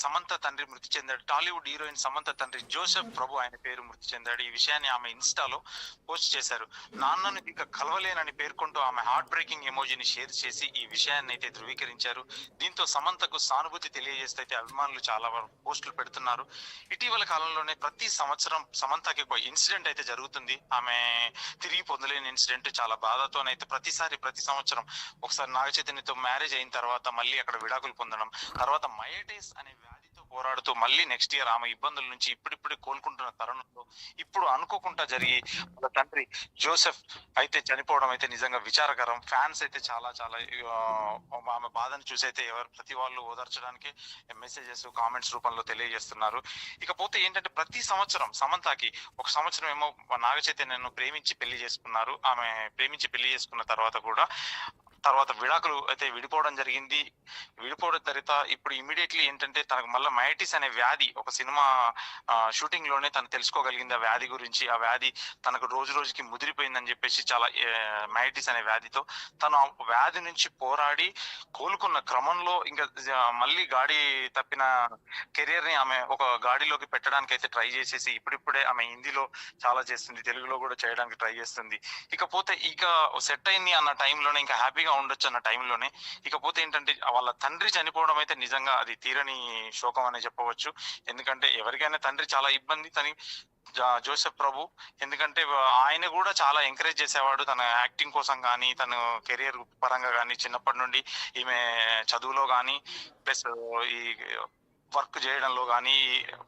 సమంత తండ్రి మృతి చెందాడు. టాలీవుడ్ హీరోయిన్ సమంత తండ్రి జోసెఫ్ ప్రభు ఆయన పేరు మృతి చెందాడు. ఈ విషయాన్ని ఆమె ఇన్స్టాలో పోస్ట్ చేశారు. నాన్నను ఇక కలవలేనని పేర్కొంటూ ఆమె హార్ట్ బ్రేకింగ్ ఎమోజీని షేర్ చేసి ఈ విషయాన్ని అయితే ధృవీకరించారు. దీంతో సమంతకు సానుభూతి తెలియజేస్తే అయితే అభిమానులు చాలా పోస్టులు పెడుతున్నారు. ఇటీవల కాలంలోనే ప్రతి సంవత్సరం సమంతకి ఒక ఇన్సిడెంట్ అయితే జరుగుతుంది. ఆమె తిరిగి పొందలేని ఇన్సిడెంట్ చాలా బాధతోనైతే ప్రతి సంవత్సరం ఒకసారి నాగ చైతన్యతో మ్యారేజ్ అయిన తర్వాత మళ్ళీ అక్కడ విడాకులు పొందడం, తర్వాత మయోటిస్ అనే వ్యాధితో పోరాడుతూ మళ్ళీ నెక్స్ట్ ఇయర్ ఆమె ఇబ్బందుల నుంచి ఇప్పుడిప్పుడే కోలుకుంటున్న తరుణంలో ఇప్పుడు అనుకోకుండా జరిగి వాళ్ళ తండ్రి జోసెఫ్ అయితే చనిపోవడం అయితే నిజంగా విచారకరం. ఫ్యాన్స్ అయితే చాలా చాలా ఆమె బాధను చూసి అయితే ప్రతి వాళ్ళు ఓదార్చడానికి మెసేజెస్ కామెంట్స్ రూపంలో తెలియజేస్తున్నారు. ఇకపోతే ఏంటంటే ప్రతి సంవత్సరం సమంతకి ఒక సంవత్సరం ఏమో నాగ చైతన్యను ప్రేమించి పెళ్లి చేసుకున్నారు. ఆమె ప్రేమించి పెళ్లి చేసుకున్న తర్వాత విడాకులు అయితే విడిపోవడం జరిగింది. విడిపోవడం తర్వాత ఇప్పుడు ఇమీడియట్లీ ఏంటంటే తనకు మళ్ళీ మయోటిస్ అనే వ్యాధి ఒక సినిమా షూటింగ్ లోనే తను తెలుసుకోగలిగింది. ఆ వ్యాధి గురించి, ఆ వ్యాధి తనకు రోజు రోజుకి ముదిరిపోయిందని చెప్పేసి చాలా మయోటిస్ అనే వ్యాధితో తను ఆ వ్యాధి నుంచి పోరాడి కోలుకున్న క్రమంలో ఇంకా మళ్ళీ గాడి తప్పిన కెరియర్ ని ఆమె ఒక గాడిలోకి పెట్టడానికి అయితే ట్రై చేసేసి ఇప్పుడిప్పుడే ఆమె హిందీలో చాలా చేస్తుంది, తెలుగులో కూడా చేయడానికి ట్రై చేస్తుంది. ఇకపోతే ఇక సెట్ అయింది అన్న టైంలోనే ఇంకా హ్యాపీగా ఉండొచ్చు అన్న టైంలోనే ఇకపోతే ఏంటంటే వాళ్ళ తండ్రి చనిపోవడం అయితే నిజంగా అది తీరని శోకం అనే చెప్పవచ్చు. ఎందుకంటే ఎవరికైనా తండ్రి చాలా ఇబ్బంది. జోసెఫ్ ప్రభు ఎందుకంటే ఆయన కూడా చాలా ఎంకరేజ్ చేసేవాడు తన యాక్టింగ్ కోసం కానీ, తన కెరియర్ పరంగా కానీ, చిన్నప్పటి నుండి ఈమె చదువులో కానీ ప్లస్ ఈ వర్క్ చేయడంలో కానీ,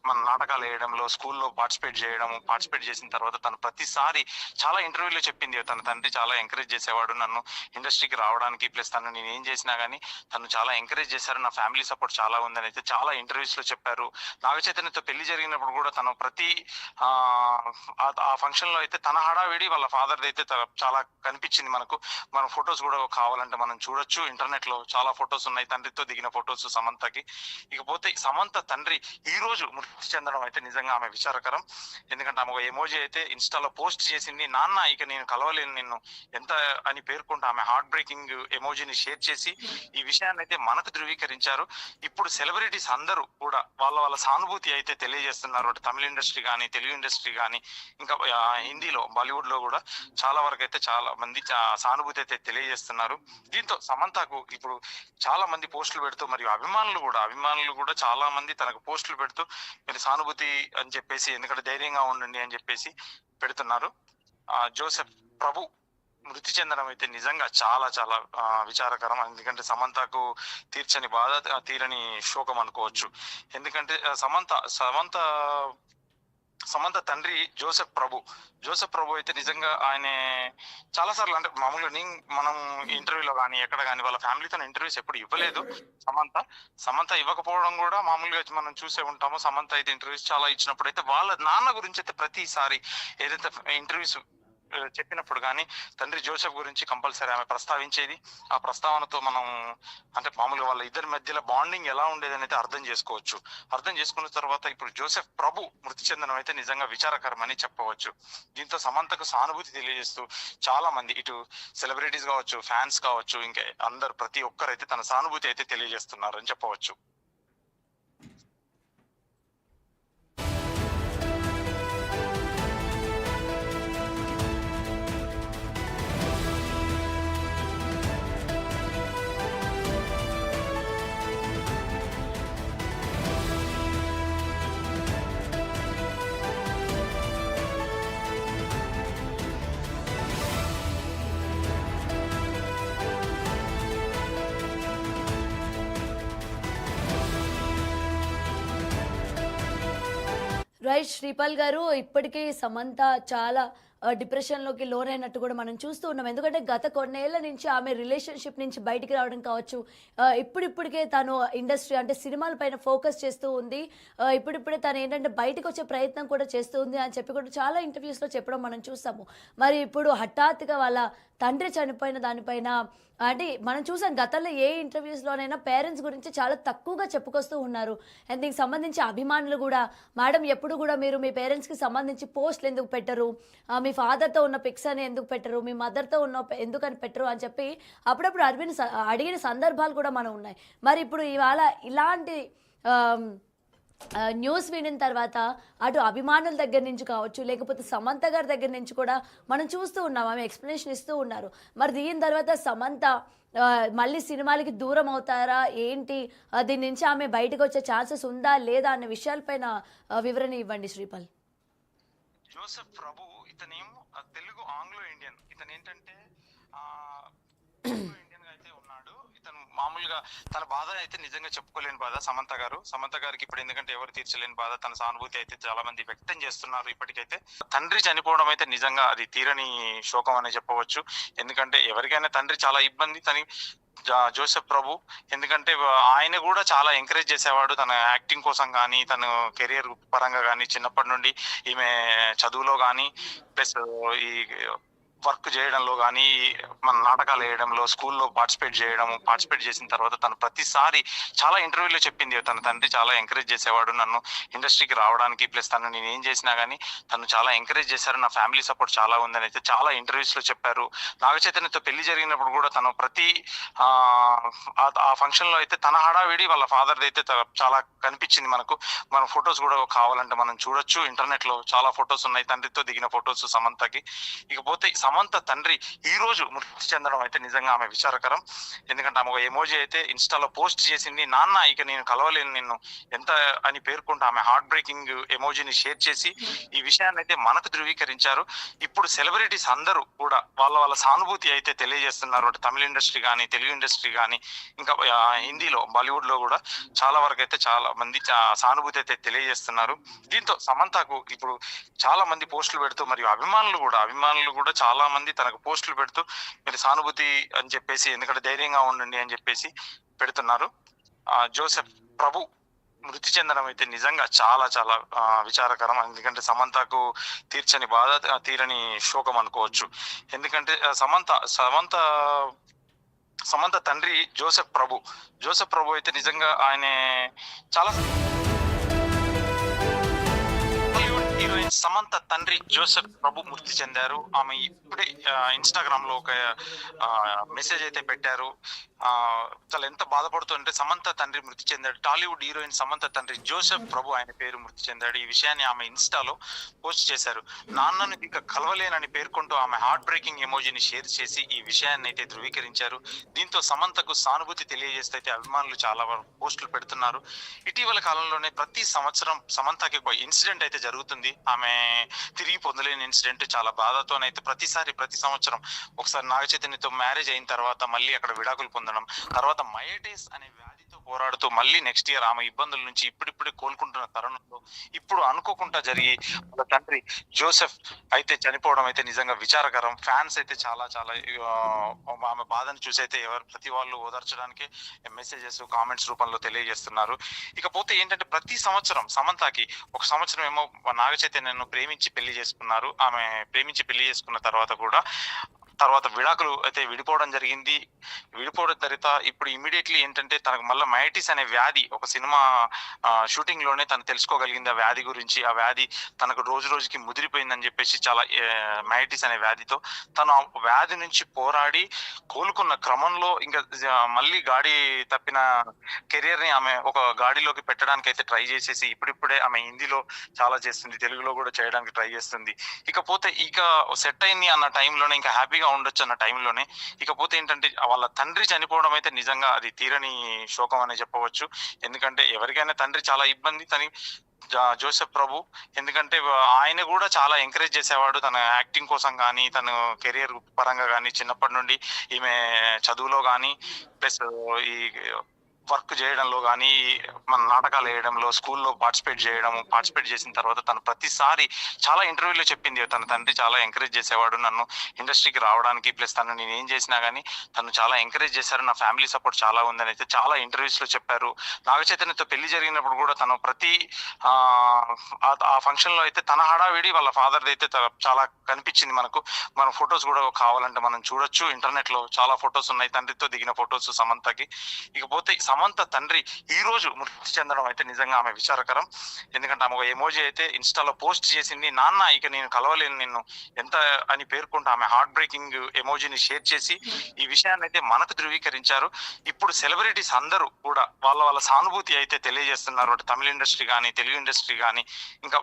మన నాటకాలు వేయడంలో, స్కూల్లో పార్టిసిపేట్ చేసిన తర్వాత తను ప్రతిసారి చాలా ఇంటర్వ్యూలో చెప్పింది తన తండ్రి చాలా ఎంకరేజ్ చేసేవాడు నన్ను ఇండస్ట్రీకి రావడానికి. ప్లస్ తను నేను ఏం చేసినా కానీ తను చాలా ఎంకరేజ్ చేశారు, నా ఫ్యామిలీ సపోర్ట్ చాలా ఉందని అయితే చాలా ఇంటర్వ్యూస్ లో చెప్పారు. నాగ చైతన్యతో పెళ్లి జరిగినప్పుడు కూడా తను ప్రతి ఆ ఫంక్షన్ లో అయితే తన హడావిడి వాళ్ళ ఫాదర్ అయితే చాలా కనిపించింది మనకు. మన ఫొటోస్ కూడా కావాలంటే మనం చూడొచ్చు, ఇంటర్నెట్ లో చాలా ఫొటోస్ ఉన్నాయి తండ్రితో దిగిన ఫొటోస్ సమంతకి. ఇకపోతే సమంత తండ్రి ఈ రోజు మృతి చెందడం అయితే నిజంగా ఆమె విచారకరం. ఎందుకంటే ఆమె ఒక ఎమోజీ అయితే ఇన్స్టాలో పోస్ట్ చేసింది, నాన్న ఇక నేను కలవలేను నిన్ను ఎంత అని పేర్కొంటూ ఆమె హార్ట్ బ్రేకింగ్ ఎమోజీని షేర్ చేసి ఈ విషయాన్ని అయితే మనకు ధృవీకరించారు. ఇప్పుడు సెలబ్రిటీస్ అందరూ కూడా వాళ్ళ సానుభూతి అయితే తెలియజేస్తున్నారు. తమిళ ఇండస్ట్రీ కానీ, తెలుగు ఇండస్ట్రీ కానీ, ఇంకా హిందీలో బాలీవుడ్ లో కూడా చాలా వరకు అయితే చాలా మంది సానుభూతి అయితే తెలియజేస్తున్నారు. దీంతో సమంతకు ఇప్పుడు చాలా మంది పోస్టులు పెడుతూ మరియు అభిమానులు కూడా చాలా మంది తనకు పోస్టులు పెడుతూ మీరు సానుభూతి అని చెప్పేసి, ఎందుకంటే ధైర్యంగా ఉండండి అని చెప్పేసి పెడుతున్నారు. జోసెఫ్ ప్రభు మృతి చెందడం అయితే నిజంగా చాలా చాలా విచారకరం. ఎందుకంటే సమంతకు తీర్చని బాధ, తీరని శోకం అనుకోవచ్చు. ఎందుకంటే సమంత తండ్రి జోసెఫ్ ప్రభు అయితే నిజంగా ఆయన చాలా సార్లు అంటే మామూలుగా మనం ఇంటర్వ్యూలో కానీ ఎక్కడ కానీ వాళ్ళ ఫ్యామిలీతో ఇంటర్వ్యూస్ ఎప్పుడు ఇవ్వలేదు. సమంత ఇవ్వకపోవడం కూడా మామూలుగా మనం చూసే ఉంటాము. సమంత అయితే ఇంటర్వ్యూస్ చాలా ఇచ్చినప్పుడు అయితే వాళ్ళ నాన్న గురించి అయితే ప్రతిసారి ఏదైతే ఇంటర్వ్యూస్ చెప్పినప్పుడు కానీ తండ్రి జోసెఫ్ గురించి కంపల్సరీ ఆమె ప్రస్తావించేది. ఆ ప్రస్తావనతో మనం అంటే మామూలుగా వాళ్ళ ఇద్దరి మధ్యలో బాండింగ్ ఎలా ఉండేది అనేది అర్థం చేసుకున్న తర్వాత ఇప్పుడు జోసెఫ్ ప్రభు మృతి చెందడం అయితే నిజంగా విచారకరమని చెప్పవచ్చు. దీంతో సమంతకు సానుభూతి తెలియజేస్తూ చాలా మంది ఇటు సెలబ్రిటీస్ కావచ్చు, ఫ్యాన్స్ కావచ్చు, ఇంకా అందరు ప్రతి ఒక్కరైతే తన సానుభూతి అయితే తెలియజేస్తున్నారు అని చెప్పవచ్చు. రైట్ శ్రీపాల్ గారు, ఇప్పటికీ సమంత చాలా డిప్రెషన్లోకి లోనైనట్టు కూడా మనం చూస్తూ ఉన్నాం. ఎందుకంటే గత కొన్నేళ్ల నుంచి ఆమె రిలేషన్షిప్ నుంచి బయటికి రావడం కావచ్చు, ఇప్పుడిప్పుడికే తను ఇండస్ట్రీ అంటే సినిమాల పైన ఫోకస్ చేస్తూ ఉంది, ఇప్పుడిప్పుడే తను ఏంటంటే బయటకు వచ్చే ప్రయత్నం కూడా చేస్తూ ఉంది అని చెప్పి కూడా చాలా ఇంటర్వ్యూస్లో చెప్పడం మనం చూసాము. మరి ఇప్పుడు హఠాత్తుగా వాళ్ళ తండ్రి చనిపోయిన దానిపైన అంటే మనం చూసాం గతంలో ఏ ఇంటర్వ్యూస్లోనైనా పేరెంట్స్ గురించి చాలా తక్కువగా చెప్పుకొస్తూ ఉన్నారు. అండ్ దీనికి సంబంధించి అభిమానులు కూడా మేడం ఎప్పుడు కూడా మీరు మీ పేరెంట్స్కి సంబంధించి పోస్టులు ఎందుకు పెట్టరు, మీ ఫాదర్తో ఉన్న పిక్స్ అని ఎందుకు పెట్టరు, మీ మదర్తో ఉన్న ఎందుకని పెట్టరు అని చెప్పి అప్పుడప్పుడు అడిగిన సందర్భాలు కూడా మనం ఉన్నాయి. మరి ఇప్పుడు ఇవాళ ఇలాంటి న్యూస్ వినిన తర్వాత అటు అభిమానుల దగ్గర నుంచి కావచ్చు, లేకపోతే సమంత గారి దగ్గర నుంచి కూడా మనం చూస్తూ ఉన్నాం. ఆమె ఎక్స్‌ప్లనేషన్ ఇస్తూ ఉన్నారు. మరి దీని తర్వాత సమంత మళ్ళీ సినిమాలకి దూరం అవుతారా? ఏంటి? దీని నుంచి ఆమె బయటకొచ్చే ఛాన్సెస్ ఉందా? లేదా? అన్న విషయాలపైన వివరణ ఇవ్వండి శ్రీపాల్. జోసెఫ్ ప్రభు ఇతనేమో తెలుగు ఆంగ్లో ఇండియన్. ఇతనేంటంటే ఇండియన్ గా అయితే ఉన్నాడు. ఇతను మామూలుగా తన బాధ అయితే నిజంగా చెప్పుకోలేని బాధ. సమంత గారికి ఇప్పుడు ఎందుకంటే ఎవరు తీర్చలేని బాధ, తన సానుభూతి అయితే చాలా మంది వ్యక్తం చేస్తున్నారు. ఇప్పటికైతే తండ్రి చనిపోవడం అయితే నిజంగా అది తీరని శోకం అనే చెప్పవచ్చు. ఎందుకంటే ఎవరికైనా తండ్రి చాలా ఇబ్బంది. జోసెఫ్ ప్రభు ఎందుకంటే ఆయన కూడా చాలా ఎంకరేజ్ చేసేవాడు తన యాక్టింగ్ కోసం కానీ, తన కెరియర్ పరంగా కానీ. చిన్నప్పటి నుండి ఈమె చదువులో కానీ ప్లస్ ఈ వర్క్ చేయడంలో కానీ, మన నాటకాలు వేయడంలో, స్కూల్లో పార్టిసిపేట్ చేసిన తర్వాత తను ప్రతిసారి చాలా ఇంటర్వ్యూలో చెప్పింది తన తండ్రి చాలా ఎంకరేజ్ చేసేవాడు నన్ను ఇండస్ట్రీకి రావడానికి. ప్లస్ తను నేను ఏం చేసినా కానీ తను చాలా ఎంకరేజ్ చేశారు. నా ఫ్యామిలీ సపోర్ట్ చాలా ఉందని అయితే చాలా ఇంటర్వ్యూస్ లో చెప్పారు. నాగ చైతన్యతో పెళ్లి జరిగినప్పుడు కూడా తను ప్రతి ఆ ఫంక్షన్ లో అయితే తన హడావిడి వాళ్ళ ఫాదర్ అయితే చాలా కనిపించింది మనకు. మన ఫొటోస్ కూడా కావాలంటే మనం చూడొచ్చు. ఇంటర్నెట్ లో చాలా ఫొటోస్ ఉన్నాయి తండ్రితో దిగిన ఫొటోస్ సమంతకి. ఇకపోతే సమంత తండ్రి ఈ రోజు మృతి చెందడం అయితే నిజంగా ఆమె విచారకరం. ఎందుకంటే ఆమె ఒక ఎమోజీ అయితే ఇన్స్టాలో పోస్ట్ చేసింది. నాన్న ఇక నేను కలవలేను నిన్ను ఎంత అని పేర్కొంటూ ఆమె హార్ట్ బ్రేకింగ్ ఎమోజీని షేర్ చేసి ఈ విషయాన్ని అయితే మనకు ధృవీకరించారు. ఇప్పుడు సెలబ్రిటీస్ అందరూ కూడా వాళ్ళ సానుభూతి అయితే తెలియజేస్తున్నారు. తమిళ ఇండస్ట్రీ కానీ, తెలుగు ఇండస్ట్రీ కానీ, ఇంకా హిందీలో బాలీవుడ్ లో కూడా చాలా వరకు అయితే చాలా మంది సానుభూతి అయితే తెలియజేస్తున్నారు. దీంతో సమంతకు ఇప్పుడు చాలా మంది పోస్టులు పెడుతూ, మరియు అభిమానులు కూడా చాలా మంది తనకు పోస్టులు పెడుతూ మీరు సానుభూతి అని చెప్పేసి, ఎందుకంటే ధైర్యంగా ఉండండి అని చెప్పేసి పెడుతున్నారు. జోసెఫ్ ప్రభు మృతి చెందడం అయితే నిజంగా చాలా చాలా విచారకరం. ఎందుకంటే సమంతకు తీర్చని బాధ, తీరని శోకం అనుకోవచ్చు. ఎందుకంటే సమంత తండ్రి జోసెఫ్ ప్రభు అయితే నిజంగా ఆయన చాలా హీరోయిన్ సమంత తండ్రి జోసెఫ్ ప్రభు మృతి చెందారు. ఆమె ఇప్పుడే ఇన్స్టాగ్రామ్ లో ఒక మెసేజ్ అయితే పెట్టారు. చాలా ఎంత బాధపడుతుంటే సమంత తండ్రి మృతి చెందాడు. టాలీవుడ్ హీరోయిన్ సమంత తండ్రి జోసెఫ్ ప్రభు ఆయన పేరు మృతి చెందాడు. ఈ విషయాన్ని ఆమె ఇన్స్టాలో పోస్ట్ చేశారు. నాన్నను ఇక కలవలేనని పేర్కొంటూ ఆమె హార్ట్ బ్రేకింగ్ ఎమోజీని షేర్ చేసి ఈ విషయాన్ని అయితే ధృవీకరించారు. దీంతో సమంతకు సానుభూతి తెలియజేస్తే అయితే అభిమానులు చాలా వరకు పోస్టులు పెడుతున్నారు. ఇటీవల కాలంలోనే ప్రతి సంవత్సరం సమంతకి ఒక ఇన్సిడెంట్ అయితే జరుగుతుంది. ఆమె తిరిగి పొందలేని ఇన్సిడెంట్. చాలా బాధతోనైతే ప్రతి సంవత్సరం ఒకసారి నాగ చైతన్యతో మ్యారేజ్ అయిన తర్వాత మళ్ళీ అక్కడ విడాకులు పొందడం, తర్వాత మయోటిస్ అనే వ్యాధితో పోరాడుతూ మళ్ళీ నెక్స్ట్ ఇయర్ ఆమె ఇబ్బందుల నుంచి ఇప్పుడిప్పుడే కోలుకుంటున్న తరుణంలో ఇప్పుడు అనుకోకుండా జరిగి వాళ్ళ తండ్రి జోసెఫ్ అయితే చనిపోవడం అయితే నిజంగా విచారకరం. ఫ్యాన్స్ అయితే చాలా చాలా ఆమె బాధను చూసి అయితే ప్రతి వాళ్ళు ఓదార్చడానికి మెసేజెస్, కామెంట్స్ రూపంలో తెలియజేస్తున్నారు. ఇకపోతే ఏంటంటే ప్రతి సంవత్సరం సమంతకి ఒక సంవత్సరం ఏమో నాగ చైతన్యను ప్రేమించి పెళ్లి చేసుకున్నారు. ఆమె ప్రేమించి పెళ్లి చేసుకున్న తర్వాత విడాకులు అయితే విడిపోవడం జరిగింది. విడిపోవడం తర్వాత ఇప్పుడు ఇమీడియట్లీ ఏంటంటే తనకు మళ్ళీ మయోటిస్ అనే వ్యాధి ఒక సినిమా షూటింగ్ లోనే తను తెలుసుకోగలిగింది. ఆ వ్యాధి గురించి, ఆ వ్యాధి తనకు రోజు రోజుకి ముదిరిపోయిందని చెప్పేసి చాలా మయోటిస్ అనే వ్యాధితో తను ఆ వ్యాధి నుంచి పోరాడి కోలుకున్న క్రమంలో ఇంకా మళ్ళీ గాడి తప్పిన కెరియర్ ని ఆమె ఒక గాడిలోకి పెట్టడానికి అయితే ట్రై చేసేసి ఇప్పుడిప్పుడే ఆమె హిందీలో చాలా చేస్తుంది, తెలుగులో కూడా చేయడానికి ట్రై చేస్తుంది. ఇకపోతే సెట్ అయింది అన్న టైంలోనే, ఇంకా హ్యాపీగా ఉండొచ్చు అన్న టైంలోనే ఇకపోతే ఏంటంటే వాళ్ళ తండ్రి చనిపోవడం అయితే నిజంగా అది తీరని శోకం అనే చెప్పవచ్చు. ఎందుకంటే ఎవరికైనా తండ్రి చాలా ఇబ్బంది. జోసెఫ్ ప్రభు ఎందుకంటే ఆయన కూడా చాలా ఎంకరేజ్ చేసేవాడు తన యాక్టింగ్ కోసం కానీ, తన కెరియర్ పరంగా కానీ. చిన్నప్పటి నుండి ఈమె చదువులో కానీ ప్లస్ ఈ వర్క్ చేయడంలో కానీ, మన నాటకాలు వేయడంలో, స్కూల్లో పార్టిసిపేట్ చేసిన తర్వాత తను ప్రతిసారి చాలా ఇంటర్వ్యూలో చెప్పింది తన తండ్రి చాలా ఎంకరేజ్ చేసేవాడు నన్ను ఇండస్ట్రీకి రావడానికి. ప్లస్ తను నేను ఏం చేసినా కానీ తను చాలా ఎంకరేజ్ చేశారు. నా ఫ్యామిలీ సపోర్ట్ చాలా ఉందని అయితే చాలా ఇంటర్వ్యూస్ లో చెప్పారు. నాగ చైతన్యతో పెళ్లి జరిగినప్పుడు కూడా తను ప్రతి ఆ ఫంక్షన్ లో అయితే తన హడావిడి వాళ్ళ ఫాదర్ అయితే చాలా కనిపించింది మనకు. మన ఫొటోస్ కూడా కావాలంటే మనం చూడొచ్చు. ఇంటర్నెట్ లో చాలా ఫొటోస్ ఉన్నాయి తండ్రితో దిగిన ఫొటోస్ సమంతకి. ఇకపోతే సమంత తండ్రి ఈ రోజు మృతి చెందడం అయితే నిజంగా ఆమె విచారకరం. ఎందుకంటే ఆమె ఒక ఎమోజీ అయితే ఇన్స్టాలో పోస్ట్ చేసింది, నాన్న ఇక నేను కలవలేను నిన్ను ఎంత అని పేర్కొంటూ ఆమె హార్ట్ బ్రేకింగ్ ఎమోజీని షేర్ చేసి ఈ విషయాన్ని అయితే మనకు ధృవీకరించారు. ఇప్పుడు సెలబ్రిటీస్ అందరూ కూడా వాళ్ళ సానుభూతి అయితే తెలియజేస్తున్నారు. అటు తమిళ ఇండస్ట్రీ కానీ, తెలుగు ఇండస్ట్రీ కానీ, ఇంకా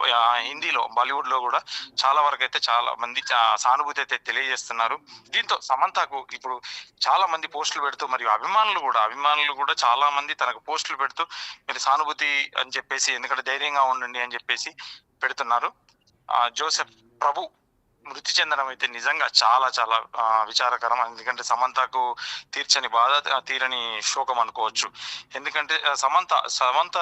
హిందీలో బాలీవుడ్ లో కూడా చాలా వరకు అయితే చాలా మంది సానుభూతి అయితే తెలియజేస్తున్నారు. దీంతో సమంతకు ఇప్పుడు చాలా మంది పోస్టులు పెడుతూ, మరియు అభిమానులు కూడా చాలా మంది తనకు పోస్టులు పెడుతూ మీరు సానుభూతి అని చెప్పేసి, ఎందుకంటే ధైర్యంగా ఉండండి అని చెప్పేసి పెడుతున్నారు. జోసెఫ్ ప్రభు మృతి చెందడం అయితే నిజంగా చాలా చాలా విచారకరం. ఎందుకంటే సమంతకు తీర్చని బాధ, తీరని శోకం అనుకోవచ్చు. ఎందుకంటే సమంత